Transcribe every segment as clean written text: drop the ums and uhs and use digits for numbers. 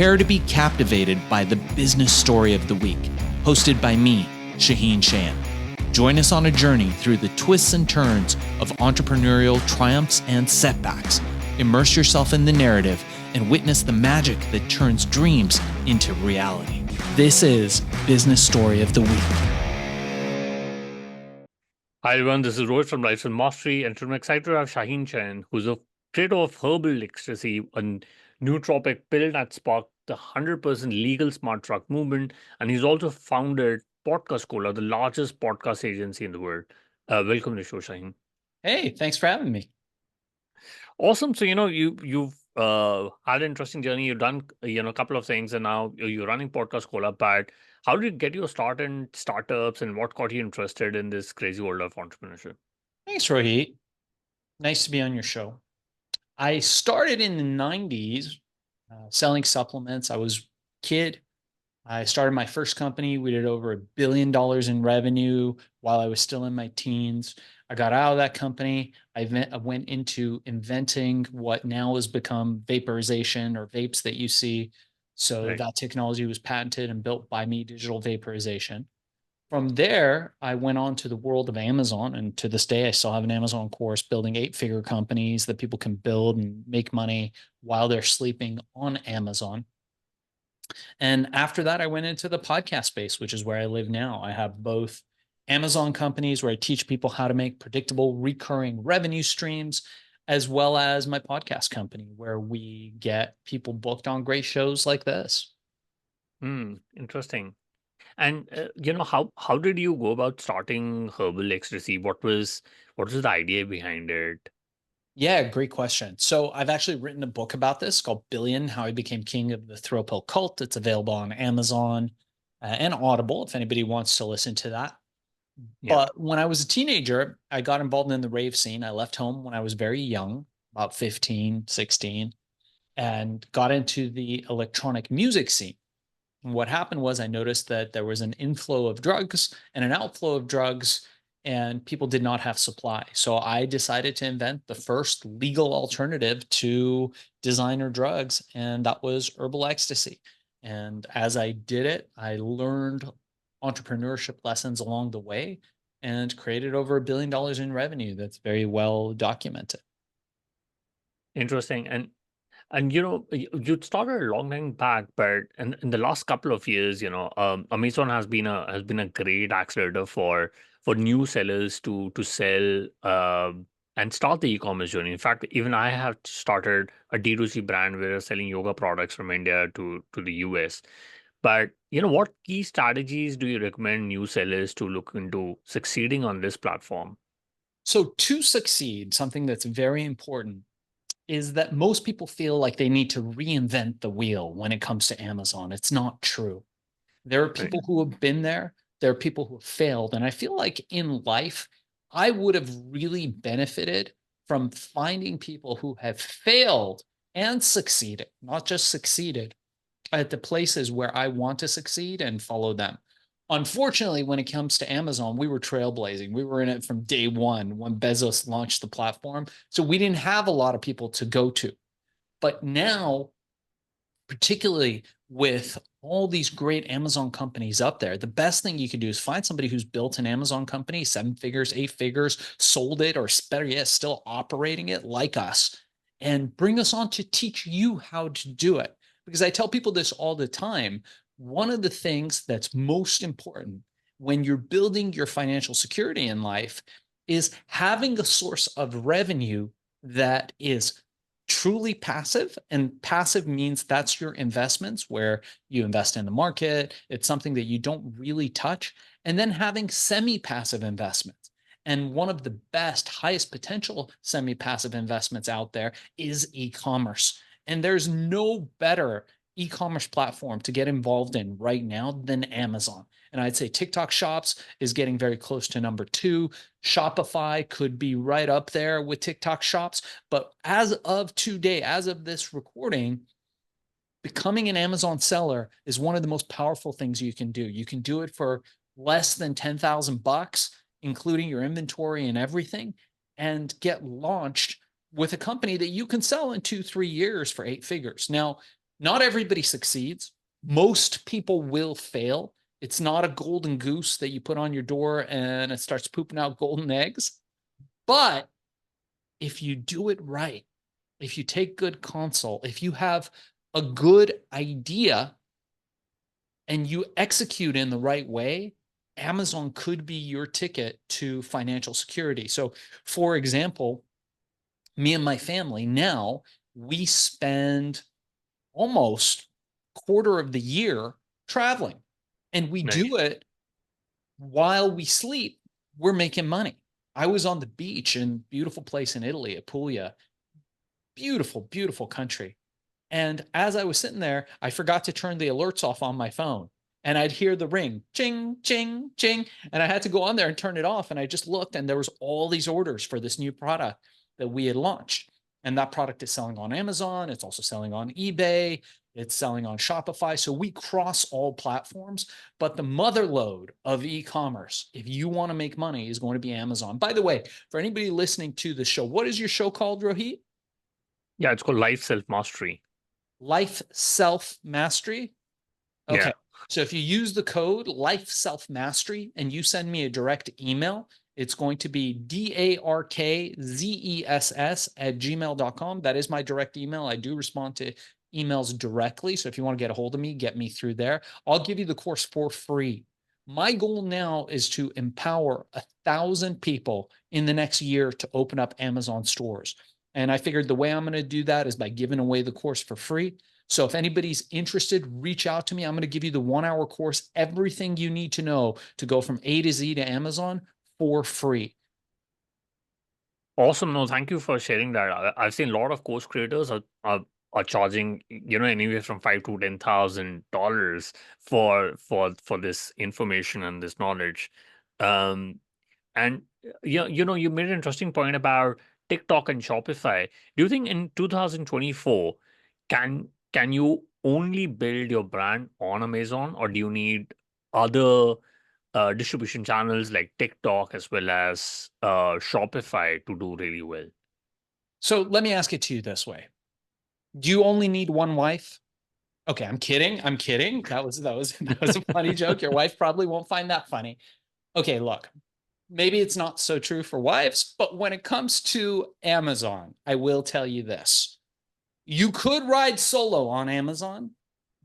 Prepare to be captivated by the business story of the week, hosted by me, Shaahin. Join us on a journey through the twists and turns of entrepreneurial triumphs and setbacks. Immerse yourself in the narrative and witness the magic that turns dreams into reality. This is Business Story of the Week. Hi everyone, this is Rohit from Life and Mastery, and I'm excited to have Shaahin, who's a creator of Herbal, Ecstasy, a nootropic pill that sparked the 100% legal smart truck movement, and he's also founded Podcast Cola, the largest podcast agency in the world. Welcome to the show, Shaahin. Hey, thanks for having me. Awesome. So you've had an interesting journey. You've done a couple of things, and now you're running Podcast Cola. But how did you get your start in startups, and what got you interested in this crazy world of entrepreneurship? Thanks, Rohit. Nice to be on your show. I started in the 90s selling supplements. I was a kid. I started my first company. We did over $1 billion in revenue while I was still in my teens. I got out of that company. I went into inventing what now has become vaporization or vapes that you see. So Right. that technology was patented and built by me, digital vaporization. From there, I went on to the world of Amazon. And to this day, I still have an Amazon course building 8-figure companies that people can build and make money while they're sleeping on Amazon. And after that, I went into the podcast space, which is where I live now. I have both Amazon companies where I teach people how to make predictable, recurring revenue streams, as well as my podcast company where we get people booked on great shows like this. Interesting. And how did you go about starting Herbal Ecstasy? What was the idea behind it? Yeah, great question. So I've actually written a book about this called Billion, How I Became King of the Thrill Pill Cult. It's available on Amazon and Audible if anybody wants to listen to that. Yeah. But when I was a teenager, I got involved in the rave scene. I left home when I was very young, about 15, 16, and got into the electronic music scene. And what happened was I noticed that there was an inflow of drugs and an outflow of drugs, and people did not have supply. So I decided to invent the first legal alternative to designer drugs, and that was herbal ecstasy. And as I did it, I learned entrepreneurship lessons along the way and created over $1 billion in revenue that's very well documented. Interesting. And you started a long time back, but in the last couple of years, Amazon has been a great accelerator for new sellers to sell and start the e-commerce journey. In fact, even I have started a D2C brand where we're selling yoga products from India to the US. But what key strategies do you recommend new sellers to look into succeeding on this platform? So, to succeed, something that's very important is that most people feel like they need to reinvent the wheel when it comes to Amazon. It's not true. There are Right. people who have been there, there are people who have failed. And I feel like in life, I would have really benefited from finding people who have failed and succeeded, not just succeeded, at the places where I want to succeed and follow them. Unfortunately, when it comes to Amazon, we were trailblazing. We were in it from day one when Bezos launched the platform. So we didn't have a lot of people to go to. But now, particularly with all these great Amazon companies up there, the best thing you can do is find somebody who's built an Amazon company, 7 figures, 8 figures, sold it, or better yet, still operating it like us, and bring us on to teach you how to do it. Because I tell people this all the time. One of the things that's most important when you're building your financial security in life is having a source of revenue that is truly passive. And passive means that's your investments where you invest in the market. It's something that you don't really touch. And then having semi-passive investments. And one of the best, highest potential semi-passive investments out there is e-commerce. And there's no better e-commerce platform to get involved in right now than Amazon. And I'd say TikTok Shops is getting very close to number 2. Shopify could be right up there with TikTok Shops. But as of today, as of this recording, becoming an Amazon seller is one of the most powerful things you can do. You can do it for less than 10,000 bucks, including your inventory and everything, and get launched with a company that you can sell in 2-3 years for 8 figures. Now, Not everybody succeeds. Most people will fail. It's not a golden goose that you put on your door and it starts pooping out golden eggs. But if you do it right, if you take good counsel, if you have a good idea and you execute in the right way, Amazon could be your ticket to financial security. So, for example, me and my family now, we spend almost quarter of the year traveling, and we Nice. do it while we sleep. We're making money. I was on the beach in beautiful place in Italy, Apulia. Beautiful, beautiful country. And as I was sitting there, I forgot to turn the alerts off on my phone. And I'd hear the ring, ching, ching, ching. And I had to go on there and turn it off. And I just looked, and there was all these orders for this new product that we had launched. And that product is selling on Amazon. It's also selling on eBay. It's selling on Shopify. So we cross all platforms. But the mother lode of e-commerce, if you want to make money, is going to be Amazon. By the way, for anybody listening to the show, what is your show called, Rohit? Yeah, it's called Life Self Mastery. Life Self Mastery. Okay. Yeah. So if you use the code Life Self Mastery and you send me a direct email, it's going to be darkzess@gmail.com. That is my direct email. I do respond to emails directly. So if you want to get a hold of me, get me through there. I'll give you the course for free. My goal now is to empower 1,000 people in the next year to open up Amazon stores. And I figured the way I'm going to do that is by giving away the course for free. So if anybody's interested, reach out to me. I'm going to give you the 1 hour course, everything you need to know to go from A to Z to Amazon for free. Awesome. No, thank you for sharing that. I've seen a lot of course creators are charging, anywhere from five to $10,000 for this information and this knowledge. Um, and you made an interesting point about TikTok and Shopify. Do you think in 2024 can you only build your brand on Amazon, or do you need other distribution channels like TikTok as well as Shopify to do really well? So let me ask it to you this way. Do you only need one wife? Okay, I'm kidding. I'm kidding. That was a funny joke. Your wife probably won't find that funny. Okay, look. Maybe it's not so true for wives, but when it comes to Amazon, I will tell you this. You could ride solo on Amazon,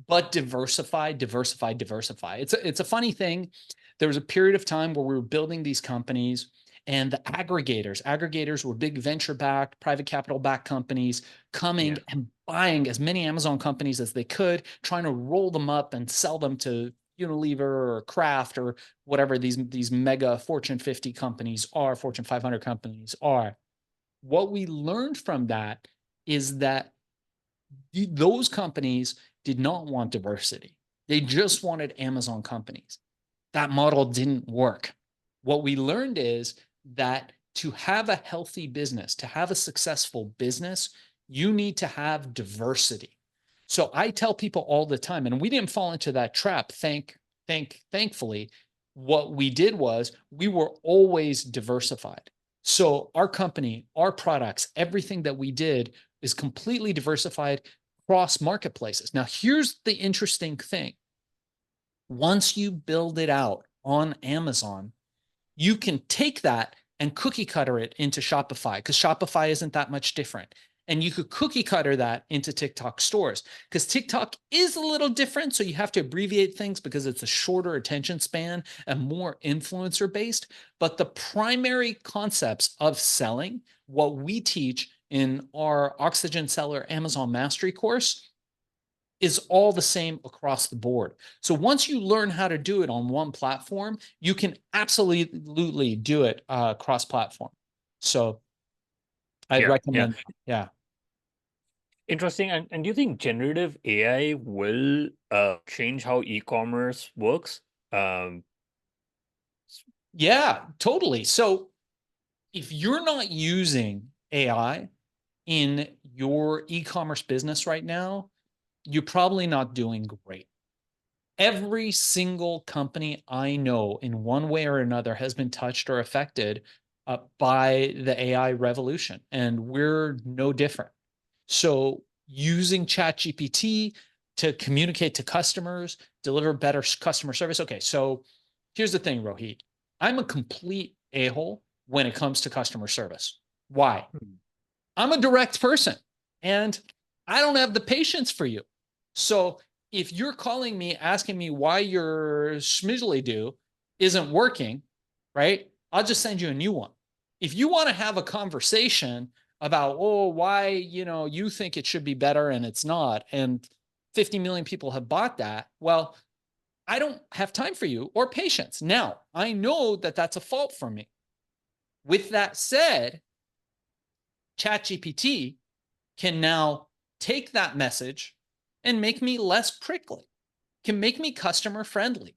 but diversify, diversify, diversify. It's a funny thing. There was a period of time where we were building these companies, and the aggregators were big venture backed, private capital backed companies coming Yeah. and buying as many Amazon companies as they could, trying to roll them up and sell them to Unilever or Kraft or whatever these mega Fortune 50 companies are, Fortune 500 companies are. What we learned from that is that those companies did not want diversity. They just wanted Amazon companies. That model didn't work. What we learned is that to have a healthy business, to have a successful business, you need to have diversity. So I tell people all the time, and we didn't fall into that trap, thankfully. What we did was we were always diversified. So our company, our products, everything that we did is completely diversified across marketplaces. Now, here's the interesting thing. Once you build it out on Amazon, you can take that and cookie cutter it into Shopify, because Shopify isn't that much different. And you could cookie cutter that into TikTok stores, because TikTok is a little different. So you have to abbreviate things because it's a shorter attention span and more influencer based. But the primary concepts of selling, what we teach in our Oxygen Seller Amazon Mastery course, is all the same across the board. So once you learn how to do it on one platform, you can absolutely do it cross platform. So I'd Yeah. Yeah. recommend, yeah. Interesting. And do you think generative AI will change how e-commerce works? Um, Yeah, totally. So if you're not using AI in your e-commerce business right now, you're probably not doing great. Every single company I know in one way or another has been touched or affected by the AI revolution, and we're no different. So using ChatGPT to communicate to customers, deliver better customer service. Okay, so here's the thing, Rohit. I'm a complete a-hole when it comes to customer service. Why? Mm. I'm a direct person and I don't have the patience for you. So if you're calling me asking me why your schmizzly do isn't working, right? I'll just send you a new one. If you want to have a conversation about, oh, why, you think it should be better and it's not, and 50 million people have bought that, well, I don't have time for you or patience. Now, I know that that's a fault for me. With that said, ChatGPT can now take that message and make me less prickly, can make me customer friendly.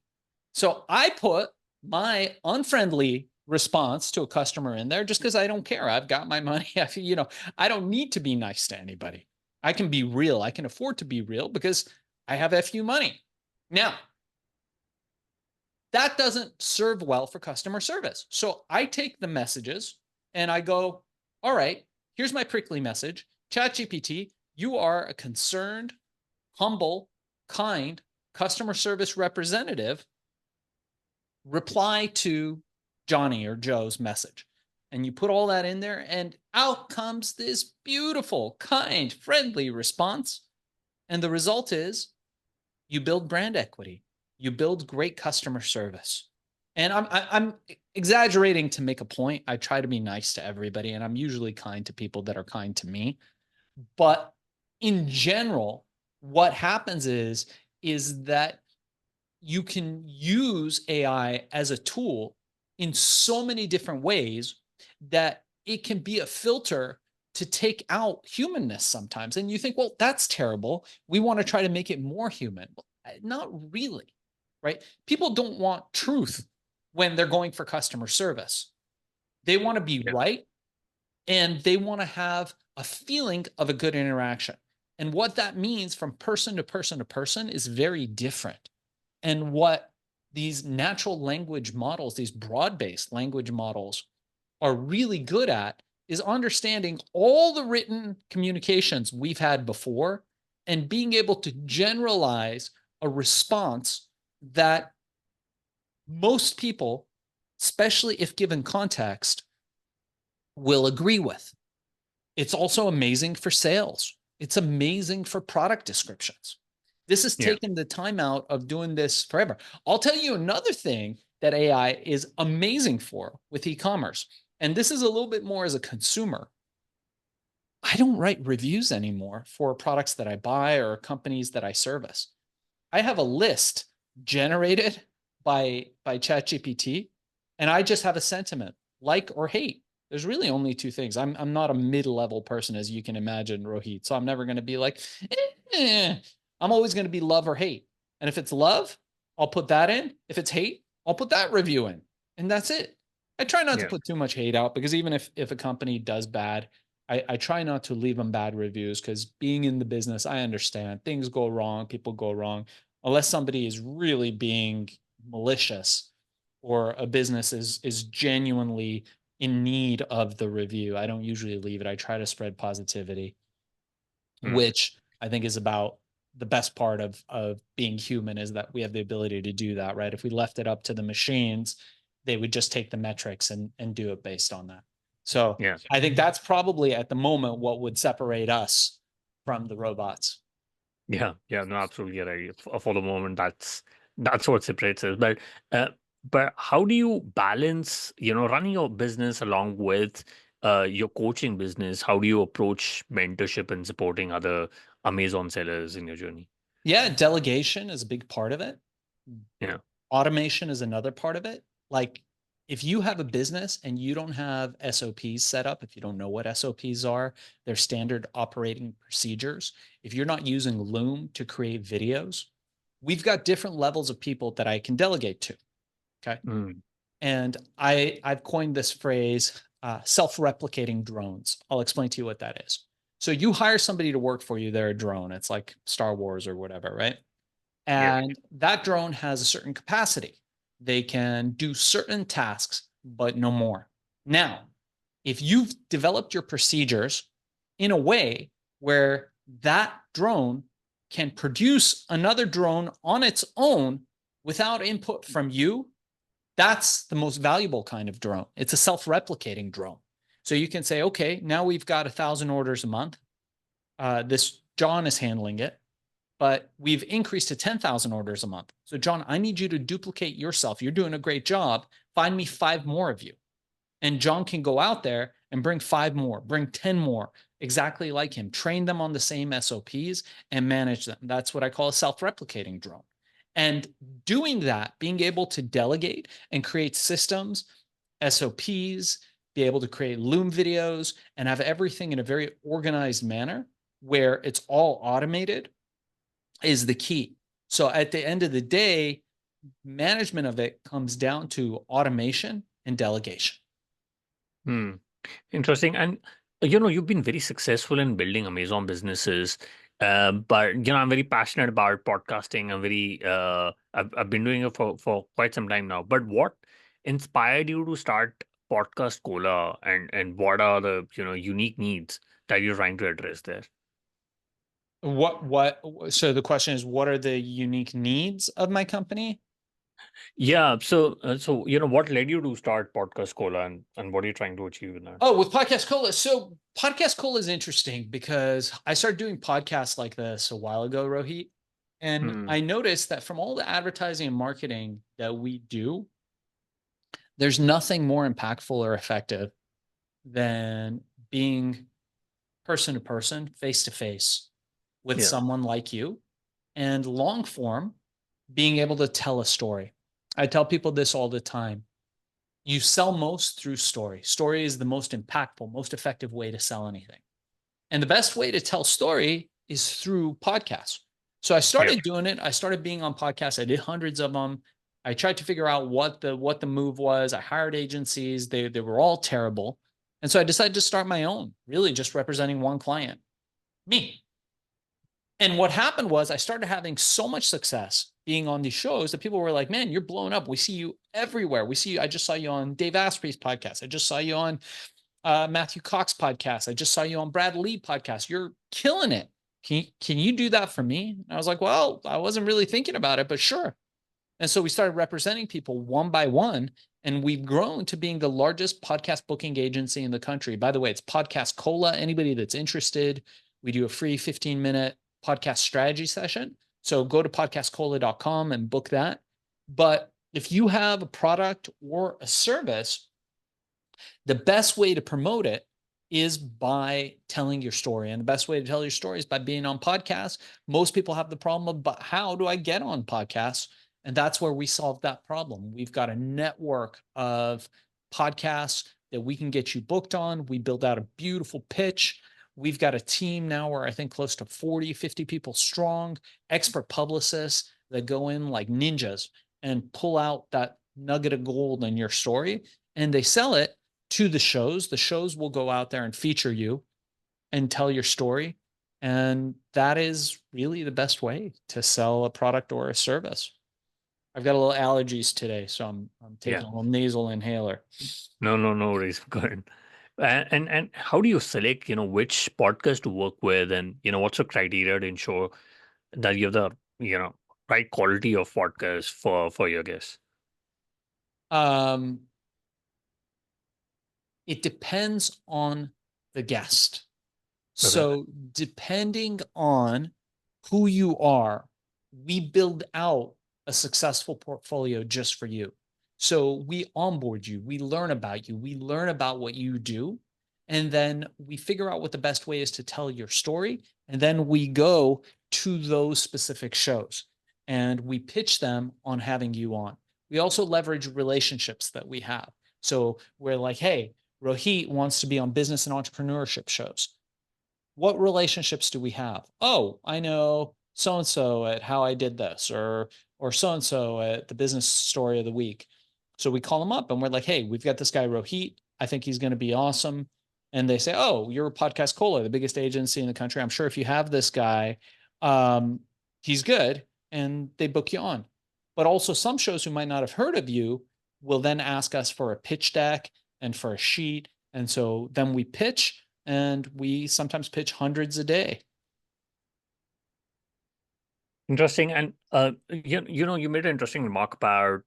So I put my unfriendly response to a customer in there just because I don't care. I've got my money. I don't need to be nice to anybody. I can be real. I can afford to be real because I have FU money. Now, that doesn't serve well for customer service. So I take the messages and I go, all right, here's my prickly message. ChatGPT, you are a concerned, humble, kind customer service representative. Reply to Johnny or Joe's message. And you put all that in there, and out comes this beautiful, kind, friendly response. And the result is you build brand equity, you build great customer service. And I'm exaggerating to make a point. I try to be nice to everybody, and I'm usually kind to people that are kind to me. But in general, what happens is that you can use AI as a tool in so many different ways that it can be a filter to take out humanness sometimes. And you think, well, that's terrible. We want to try to make it more human. Not really, right? People don't want truth when they're going for customer service. They want to be Yeah. right and they want to have a feeling of a good interaction. And what that means from person to person to person is very different. And what these natural language models, these broad based language models, are really good at is understanding all the written communications we've had before and being able to generalize a response that most people, especially if given context, will agree with. It's also amazing for sales. It's amazing for product descriptions. This has Yeah. taken the time out of doing this forever. I'll tell you another thing that AI is amazing for with e-commerce. And this is a little bit more as a consumer. I don't write reviews anymore for products that I buy or companies that I service. I have a list generated by ChatGPT, and I just have a sentiment, like or hate. There's really only two things. I'm not a mid-level person, as you can imagine, Rohit. So I'm never going to be like, eh. I'm always going to be love or hate. And if it's love, I'll put that in. If it's hate, I'll put that review in. And that's it. I try not to Yeah. put too much hate out because even if a company does bad, I try not to leave them bad reviews because being in the business, I understand things go wrong, people go wrong unless somebody is really being malicious or a business is genuinely in need of the review. I don't usually leave it. I try to spread positivity, Mm. which I think is about the best part of being human is that we have the ability to do that, right? If we left it up to the machines, they would just take the metrics and do it based on that. So Yeah. I think that's probably at the moment what would separate us from the robots. Yeah, yeah, no, absolutely right. For the moment, that's what separates us. But how do you balance, running your business along with your coaching business? How do you approach mentorship and supporting other Amazon sellers in your journey? Yeah, delegation is a big part of it. Yeah. Automation is another part of it. Like if you have a business and you don't have SOPs set up, if you don't know what SOPs are, they're standard operating procedures. If you're not using Loom to create videos, we've got different levels of people that I can delegate to. Okay. Mm. And I've coined this phrase, self-replicating drones. I'll explain to you what that is. So you hire somebody to work for you, they're a drone. It's like Star Wars or whatever, right? Yeah. And that drone has a certain capacity. They can do certain tasks, but no more. Now, if you've developed your procedures in a way where that drone can produce another drone on its own without input from you, that's the most valuable kind of drone. It's a self-replicating drone. So you can say, okay, now we've got 1,000 orders a month. This John is handling it, but we've increased to 10,000 orders a month. So John, I need you to duplicate yourself. You're doing a great job. Find me 5 more of you. And John can go out there and bring 5 more, bring 10 more, exactly like him, train them on the same SOPs and manage them. That's what I call a self-replicating drone. And doing that, being able to delegate and create systems, SOPs, be able to create Loom videos and have everything in a very organized manner where it's all automated is the key. So at the end of the day, management of it comes down to automation and delegation. Hmm. Interesting. And you know, you've been very successful in building Amazon businesses. But you know, I'm very passionate about podcasting. I've been doing it for quite some time now. But what inspired you to start Podcast Cola, and what are the, you know, unique needs that you're trying to address there? So the question is, what are the unique needs of my company? Yeah. So you know, what led you to start Podcast Cola, and what are you trying to achieve in that? Oh, with Podcast Cola. So Podcast Cola is interesting because I started doing podcasts like this a while ago, Rohit. And Hmm. I noticed that from all the advertising and marketing that we do, there's nothing more impactful or effective than being person to person, face to face with Yeah. someone like you, and long form, being able to tell a story. I tell people this all the time. You sell most through story. Story is the most impactful, most effective way to sell anything. And the best way to tell story is through podcasts. So I Yeah. started doing it. I started being on podcasts. I did hundreds of them. I tried to figure out what the move was. I hired agencies. They were all terrible. And so I decided to start my own, really just representing one client, me. And what happened was I started having so much success being on these shows that people were like, man, you're blowing up. We see you everywhere. We see you. I just saw you on Dave Asprey's podcast. I just saw you on Matthew Cox podcast. I just saw you on Brad Lee podcast. You're killing it. Can you do that for me? And I was like, well, I wasn't really thinking about it, but sure. And so we started representing people one by one, and we've grown to being the largest podcast booking agency in the country. By the way, it's Podcast Cola. Anybody that's interested, we do a free 15-minute podcast strategy session. So go to podcastcola.com and book that. But if you have a product or a service, the best way to promote it is by telling your story. And the best way to tell your story is by being on podcasts. Most people have the problem of, but how do I get on podcasts? And that's where we solve that problem. We've got a network of podcasts that we can get you booked on. We build out a beautiful pitch. We've got a team now where I think close to 40, 50 people strong, expert publicists that go in like ninjas and pull out that nugget of gold in your story, and they sell it to the shows. The shows will go out there and feature you and tell your story. And that is really the best way to sell a product or a service. I've got a little allergies today, so I'm taking Yeah. a little nasal inhaler. No worries. Good. And how do you select, you know, which podcast to work with, and you know, what's the criteria to ensure that you have the, you know, right quality of podcast for your guests? Um, it depends on the guest. Okay. So depending on who you are, we build out a successful portfolio just for you. So we onboard you, we learn about you, we learn about what you do, and then we figure out what the best way is to tell your story. And then we go to those specific shows and we pitch them on having you on. We also leverage relationships that we have. So we're like, hey, Rohit wants to be on business and entrepreneurship shows. What relationships do we have? Oh, I know so and so at How I Did This, or so and so at the Business Story of the Week. So we call them up and we're like, hey, we've got this guy Rohit. I think he's going to be awesome. And they say, oh, you're Podcast Cola, the biggest agency in the country. I'm sure if you have this guy, um, he's good, and they book you on. But also some shows who might not have heard of you will then ask us for a pitch deck and for a sheet. And so then we pitch, and we sometimes pitch hundreds a day. Interesting. And you made an interesting remark about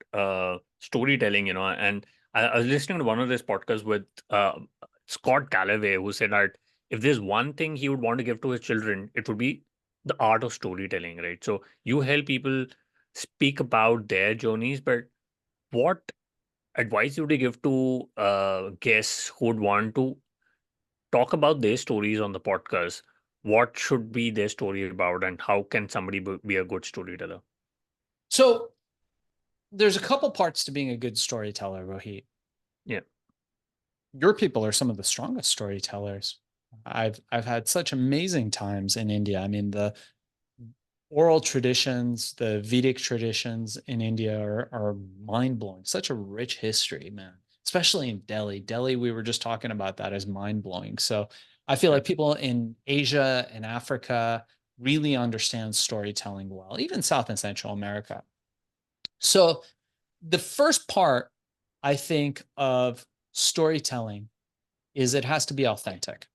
storytelling, and I was listening to one of these podcasts with Scott Galloway, who said that if there's one thing he would want to give to his children, it would be the art of storytelling, right? So you help people speak about their journeys, but what advice would you give to guests who would want to talk about their stories on the podcast? What should be their story about, and how can somebody be a good storyteller? So there's a couple parts to being a good storyteller, Rohit. Yeah. Your people are some of the strongest storytellers. I've had such amazing times in India. I mean, the oral traditions, the Vedic traditions in India are mind blowing. Such a rich history, man. Especially in Delhi. Delhi, we were just talking about that as mind blowing. So I feel Yeah. like people in Asia and Africa really understand storytelling well, even South and Central America. So the first part, I think, of storytelling is it has to be authentic.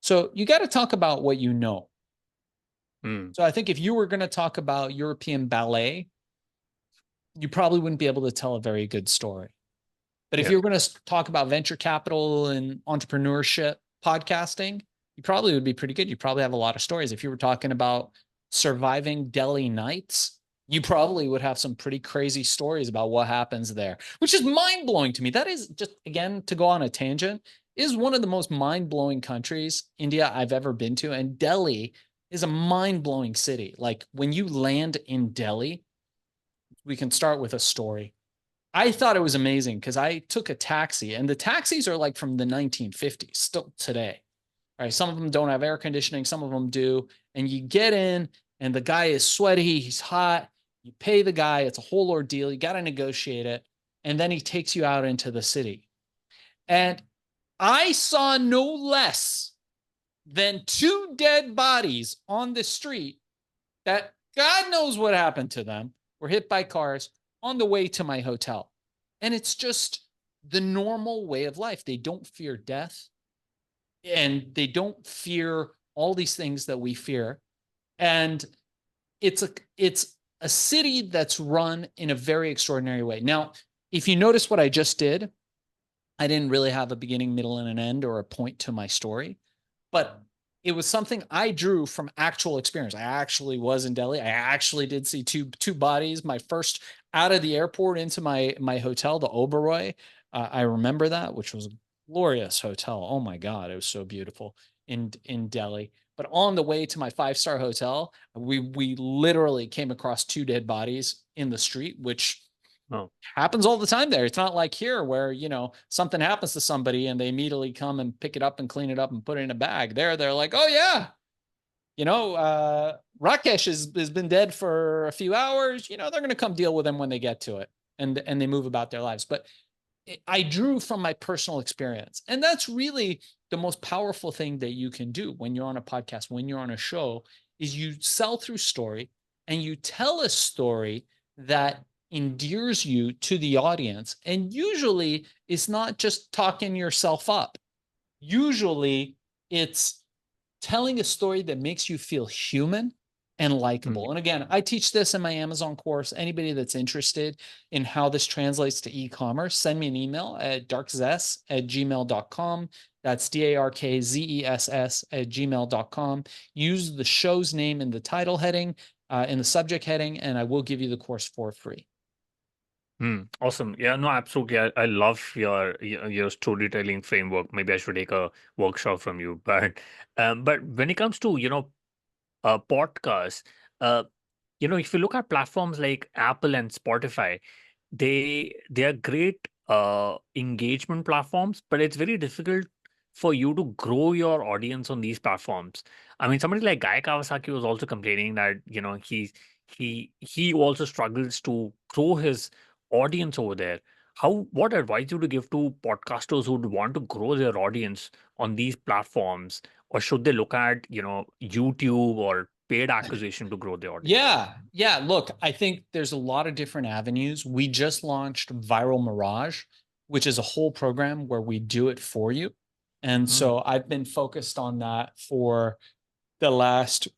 So you got to talk about what you know. Mm. So I think if you were going to talk about European ballet, you probably wouldn't be able to tell a very good story. But if Yeah. you were going to talk about venture capital and entrepreneurship podcasting, you probably would be pretty good. You probably have a lot of stories. If you were talking about surviving Delhi nights, you probably would have some pretty crazy stories about what happens there, which is mind blowing to me. That is just, again, to go on a tangent, is one of the most mind blowing countries, India, I've ever been to. And Delhi is a mind blowing city. Like when you land in Delhi, we can start with a story. I thought it was amazing because I took a taxi, and the taxis are like from the 1950s, still today. Right? Some of them don't have air conditioning, some of them do. And you get in, and the guy is sweaty, he's hot. You pay the guy, it's a whole ordeal. You got to negotiate it. And then he takes you out into the city. And I saw no less than two dead bodies on the street that God knows what happened to them, were hit by cars on the way to my hotel. And it's just the normal way of life. They don't fear death and they don't fear all these things that we fear. And it's a city that's run in a very extraordinary way. Now, if you notice what I just did, I didn't really have a beginning, middle, and an end or a point to my story, but it was something I drew from actual experience. I actually was in Delhi. I actually did see two bodies. My first out of the airport into my hotel, the Oberoi. I remember that, which was a glorious hotel. Oh my God, it was so beautiful in Delhi. But on the way to my five-star hotel, we literally came across two dead bodies in the street, which Oh. happens all the time there. It's not like here where, something happens to somebody and they immediately come and pick it up and clean it up and put it in a bag. There, they're like, oh yeah, Rakesh has been dead for a few hours. They're going to come deal with him when they get to it, and they move about their lives. But I drew from my personal experience, and that's really the most powerful thing that you can do when you're on a podcast, when you're on a show, is you sell through story and you tell a story that endears you to the audience. And usually it's not just talking yourself up. Usually it's telling a story that makes you feel human and Mm. likable. And again, I teach this in my Amazon course. Anybody that's interested in how this translates to e-commerce, send me an email at darkzess@gmail.com. That's darkzess@gmail.com. Use the show's name in the title heading, in the subject heading, and I will give you the course for free. Awesome. Yeah, no, absolutely. I love your storytelling framework. Maybe I should take a workshop from you. But when it comes to, podcasts, uh, if you look at platforms like Apple and Spotify, they are great engagement platforms, but it's very difficult for you to grow your audience on these platforms. I mean, somebody like Guy Kawasaki was also complaining that he also struggles to grow his audience over there. What advice would you give to podcasters who would want to grow their audience on these platforms, or should they look at YouTube or paid acquisition to grow their audience? Yeah. Yeah. Look, I think there's a lot of different avenues. We just launched Viral Mirage, which is a whole program where we do it for you. And Mm. so I've been focused on that for the last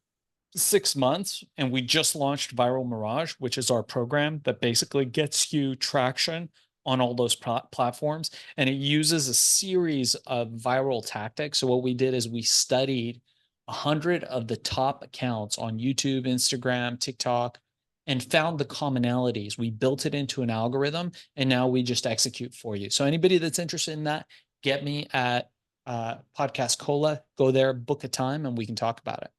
6 months, and we just launched Viral Mirage, which is our program that basically gets you traction on all those platforms. And it uses a series of viral tactics. So, what we did is we studied 100 of the top accounts on YouTube, Instagram, TikTok, and found the commonalities. We built it into an algorithm, and now we just execute for you. So, anybody that's interested in that, get me at Podcast Cola. Go there, book a time, and we can talk about it.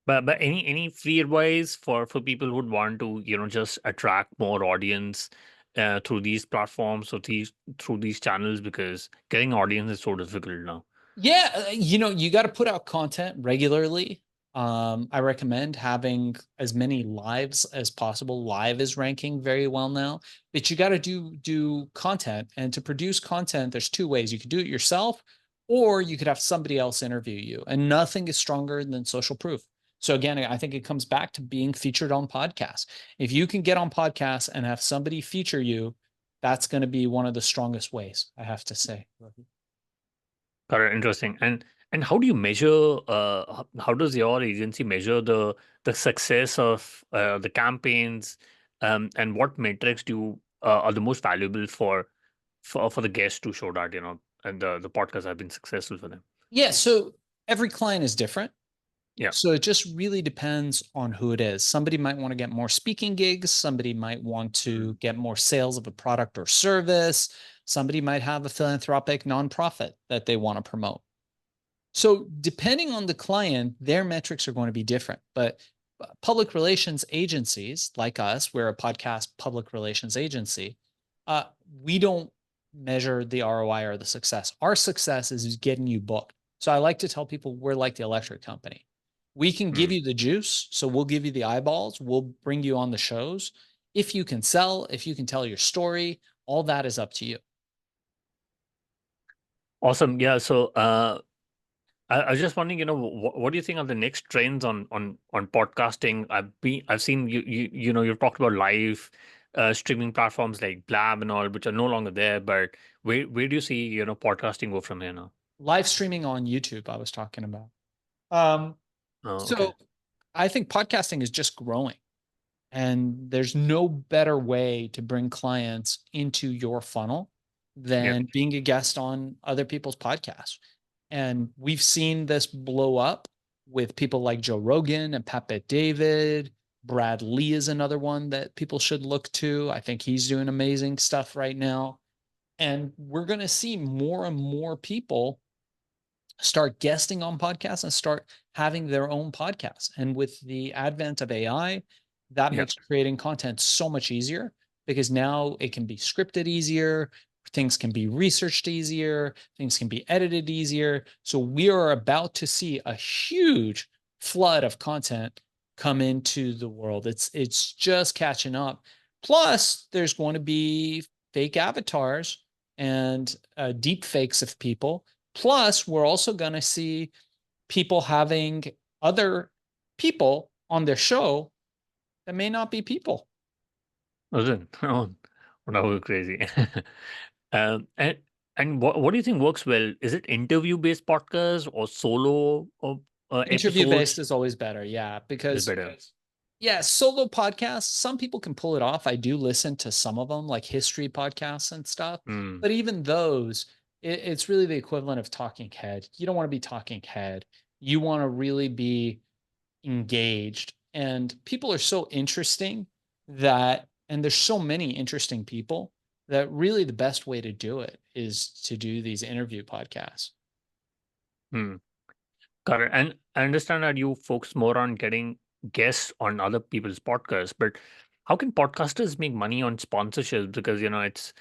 But any free advice for people who would want to, just attract more audience through these platforms or through these channels, because getting audience is so difficult now. Yeah, you got to put out content regularly. I recommend having as many lives as possible. Live is ranking very well now, but you got to do content. And to produce content, there's two ways. You could do it yourself, or you could have somebody else interview you. And nothing is stronger than social proof. So again, I think it comes back to being featured on podcasts. If you can get on podcasts and have somebody feature you, that's going to be one of the strongest ways, I have to say. Correct, interesting. And how do you measure? How does your agency measure the success of the campaigns? And what metrics are the most valuable for the guests to show that and the podcast have been successful for them? Yeah, so every client is different. Yeah. So it just really depends on who it is. Somebody might want to get more speaking gigs. Somebody might want to Mm. get more sales of a product or service. Somebody might have a philanthropic nonprofit that they want to promote. So depending on the client, their metrics are going to be different. But public relations agencies like us, we're a podcast public relations agency, uh, we don't measure the ROI or the success. Our success is getting you booked. So I like to tell people we're like the electric company. We can give Mm. you the juice. So we'll give you the eyeballs. We'll bring you on the shows. If you can sell, if you can tell your story, all that is up to you. Awesome. Yeah. So I was just wondering, what do you think are the next trends on podcasting? I've seen you've talked about live streaming platforms like Blab and all, which are no longer there. But where do you see podcasting go from here now? Live streaming on YouTube, I was talking about. Um, Oh, okay. so I think podcasting is just growing, and there's no better way to bring clients into your funnel Yeah. than being a guest on other people's podcasts. And we've seen this blow up with people like Joe Rogan and Pat David. Brad Lee is another one that people should look to. I think he's doing amazing stuff right now. And we're going to see more and more people start guesting on podcasts and start having their own podcasts. And with the advent of AI, that Yeah. makes creating content so much easier because now it can be scripted easier, things can be researched easier, things can be edited easier. So we are about to see a huge flood of content come into the world. It's just catching up. Plus, there's going to be fake avatars and deep fakes of people. Plus, we're also going to see people having other people on their show that may not be people. Listen, oh, that was crazy. um, and and what do you think works well? Is it interview based podcast or solo or Interview based episodes is always better. Yeah. is Because, better? yeah, solo podcasts, some people can pull it off. I do listen to some of them, like history podcasts and stuff. Mm. But even those, it's really the equivalent of talking head. You don't want to be talking head. You want to really be engaged. And people are so interesting that, and there's so many interesting people that really the best way to do it is to do these interview podcasts. Hmm. Correct. And I understand that you focus more on getting guests on other people's podcasts, but how can podcasters make money on sponsorships? Because it's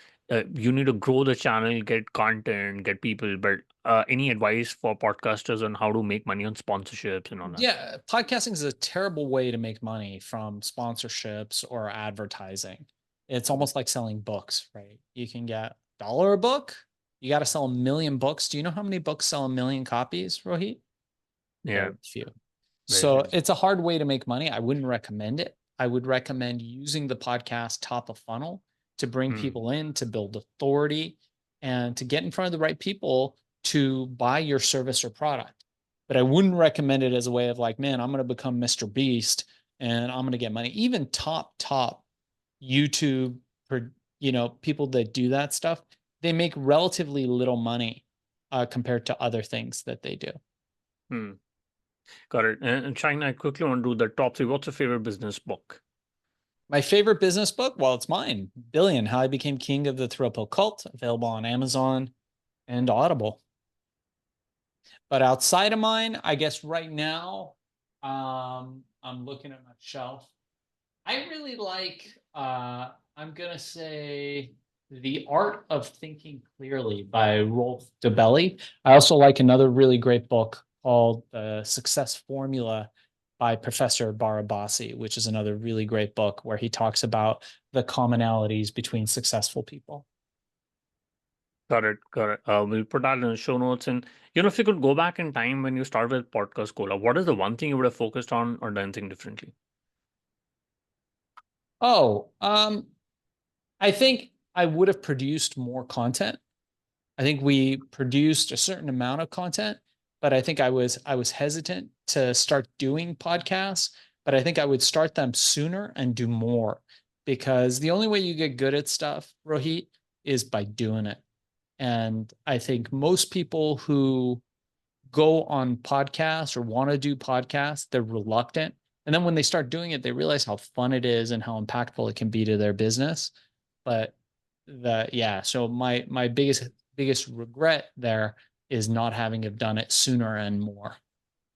you need to grow the channel, get content, get people. But any advice for podcasters on how to make money on sponsorships and all that? Yeah, podcasting is a terrible way to make money from sponsorships or advertising. It's almost like selling books, right? You can get $1 a book. You got to sell 1 million books. Do you know how many books sell 1 million copies, Rohit? Yeah, Very few. very So few. it's a hard way to make money. I wouldn't recommend it. I would recommend using the podcast top of funnel to bring Hmm. people in, to build authority, and to get in front of the right people to buy your service or product. but I wouldn't recommend it as a way of like, man, I'm going to become Mr. Beast and I'm going to get money. Even top YouTube, people that do that stuff, they make relatively little money compared to other things that they do. Hmm. Got it. And Shaahin, I quickly want to do the top three. What's your favorite business book? My favorite business book, well, it's mine, Billion: How I Became King of the Thrill Pill Cult, available on Amazon and Audible. But outside of mine, I guess right now, I'm looking at my shelf. I really like, I'm going to say, The Art of Thinking Clearly by Rolf DeBelly. I also like another really great book called The Success Formula by Professor Barabasi, which is another really great book where he talks about the commonalities between successful people. Got it. Got it. We'll put that in the show notes. And if you could go back in time when you started with Podcast Cola, what is the one thing you would have focused on or done things differently? Oh, I think I would have produced more content. I think we produced a certain amount of content, but I think I was hesitant to start doing podcasts, but I think I would start them sooner and do more because the only way you get good at stuff, Rohit, is by doing it. And I think most people who go on podcasts or want to do podcasts, they're reluctant. And then when they start doing it, they realize how fun it is and how impactful it can be to their business. But so my biggest regret there is not having have done it sooner and more.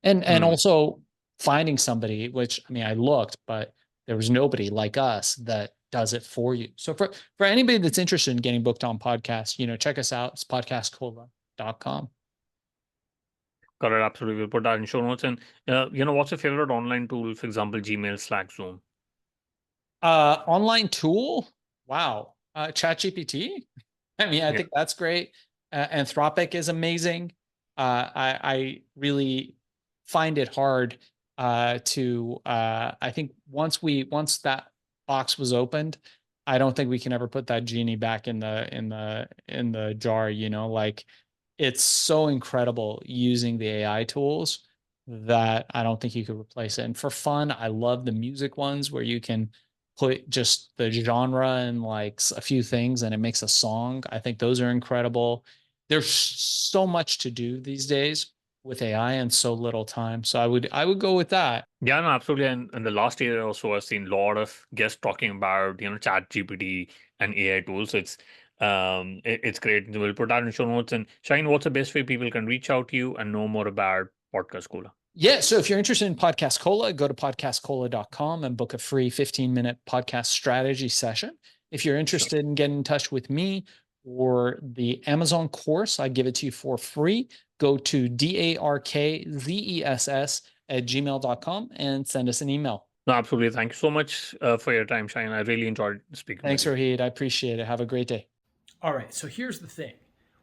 And Hmm. also finding somebody, which I mean I looked, but there was nobody like us that does it for you. So for anybody that's interested in getting booked on podcasts, check us out. It's podcastcola.com. Got it. Absolutely. We'll put that in show notes. And, what's your favorite online tool? For example, Gmail, Slack, Zoom. Online tool. Wow. ChatGPT. I mean, I Yeah. think that's great. Anthropic is amazing. I really find it hard I think once that box was opened, I don't think we can ever put that genie back in the jar, like it's so incredible using the AI tools that I don't think you could replace it. And for fun, I love the music ones where you can put just the genre and like a few things and it makes a song. I think those are incredible. There's so much to do these days with AI and so little time. So I would go with that. Yeah, no, absolutely. And in the last year or so, I've seen a lot of guests talking about, Chat GPT and AI tools. It's great. We'll put that in show notes. And Shine, what's the best way people can reach out to you and know more about Podcast Cola? Yeah. So if you're interested in Podcast Cola, go to podcastcola.com and book a free 15-minute podcast strategy session. If you're Sure. interested in getting in touch with me or the Amazon course, I give it to you for free. Go to darkzess@gmail.com and send us an email. No, absolutely. Thank you so much for your time, Shine. I really enjoyed speaking with Thanks, you. Rohit. I appreciate it. Have a great day. All right, so here's the thing.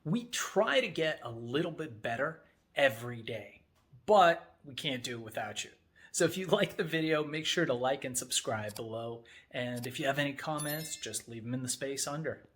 We try to get a little bit better every day, but we can't do it without you. So if you like the video, make sure to like and subscribe below. And if you have any comments, just leave them in the space under.